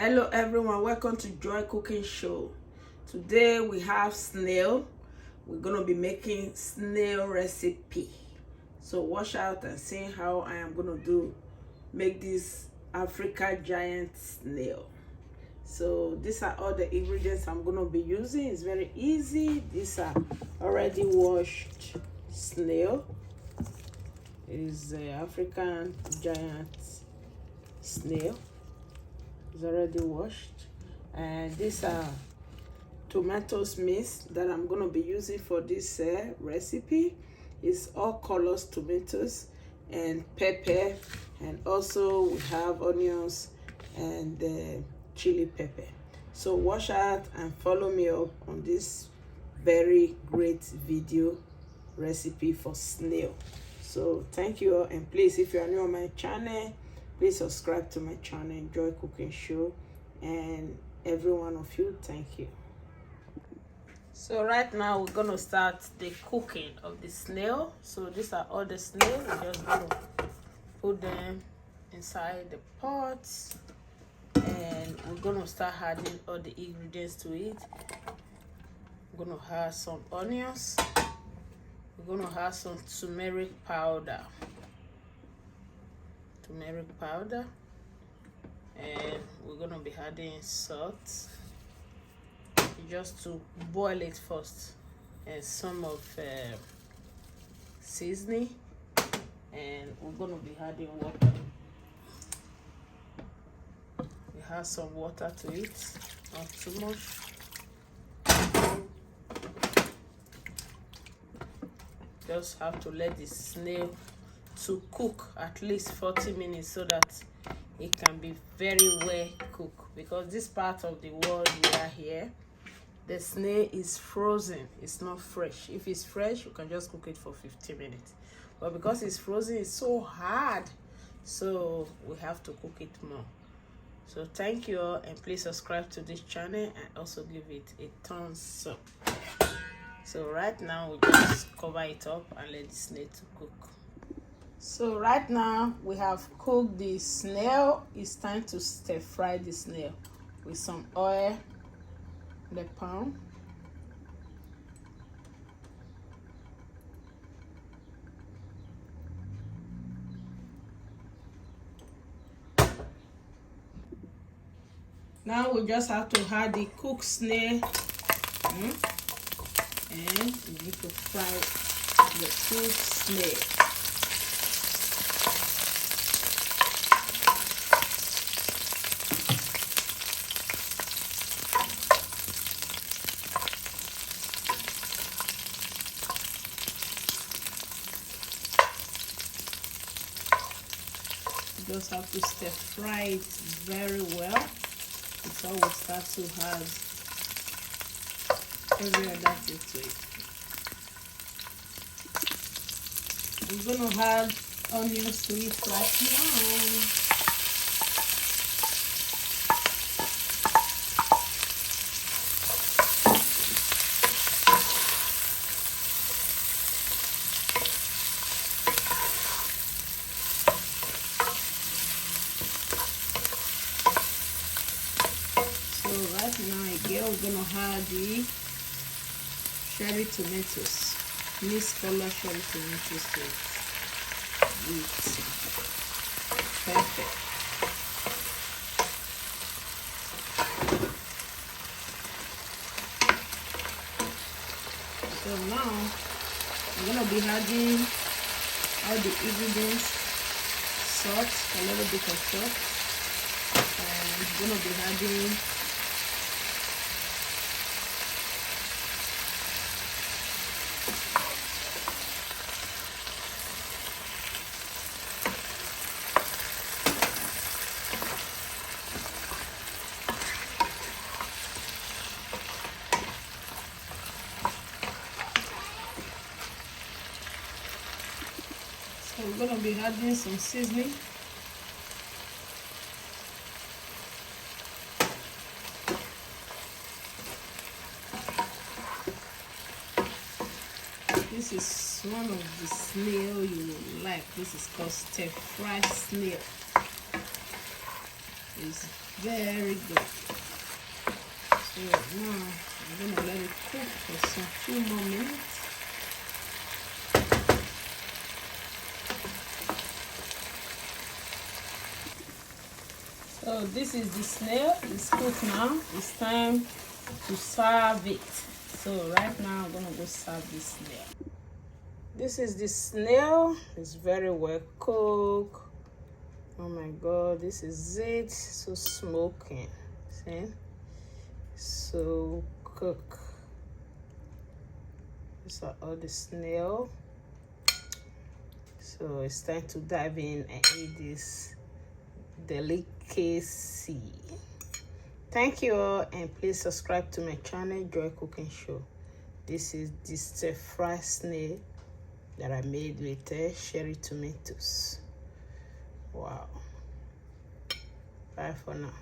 Hello everyone, welcome to Joy Cooking Show. Today we have snail. We're gonna be making snail recipe. So watch out and see how I am gonna make this Africa giant snail. So these are all the ingredients I'm gonna be using. It's very easy. These are already washed snail. It is the African giant snail. It's already washed, and these are tomatoes mixed that I'm going to be using for this recipe. It's all colors tomatoes and pepper, and also we have onions and chili pepper. So watch out and follow me up on this very great video recipe for snail. So thank you all, and please, if you are new on my channel, please subscribe to my channel, Enjoy Cooking Show, and every one of you, thank you. So right now we're gonna start the cooking of the snail. So these are all the snail. We're just gonna put them inside the pot, and we're gonna start adding all the ingredients to it. We're gonna add some onions. We're gonna add some turmeric powder, and we're gonna be adding salt just to boil it first, and some of seasoning, and we're gonna be adding water. We add some water to it, not too much. Just have to let the snail to cook at least 40 minutes so that it can be very well cooked, because this part of the world we are here, the snail is frozen, it's not fresh. If it's fresh, you can just cook it for 15 minutes, but because it's frozen, it's so hard, so we have to cook it more. So thank you all, and please subscribe to this channel and also give it a thumbs up. So right now we just cover it up and let the snail to cook. So right now we have cooked the snail. It's time to stir fry the snail with some oil in the pan. Now we just have to add the cooked snail, and we need to fry the cooked snail. Just have to stir fry it very well before we start to add every other thing to it. I'm gonna add onions to it right now. Right now again, we're gonna add the cherry tomatoes, mixed color cherry tomatoes to it with pepper. So now I'm gonna be adding all the ingredients, salt, a little bit of salt, and I'm gonna be adding we're gonna be adding some seasoning. This is one of the snail you will like. This is called stir-fry snail. is very good. So now I'm gonna let it cook for some few more minutes. So this is the snail. It's cooked now. It's time to serve it. So right now I'm gonna go serve this snail. This is the snail. It's very well cooked. Oh my god, this is it. So smoking. See? So cook. These are all the snail. So it's time to dive in and eat this delicacy. Thank you all, and please subscribe to my channel, Joy Cooking Show. This is the stir-fry snail that I made with cherry tomatoes. Wow. Bye for now.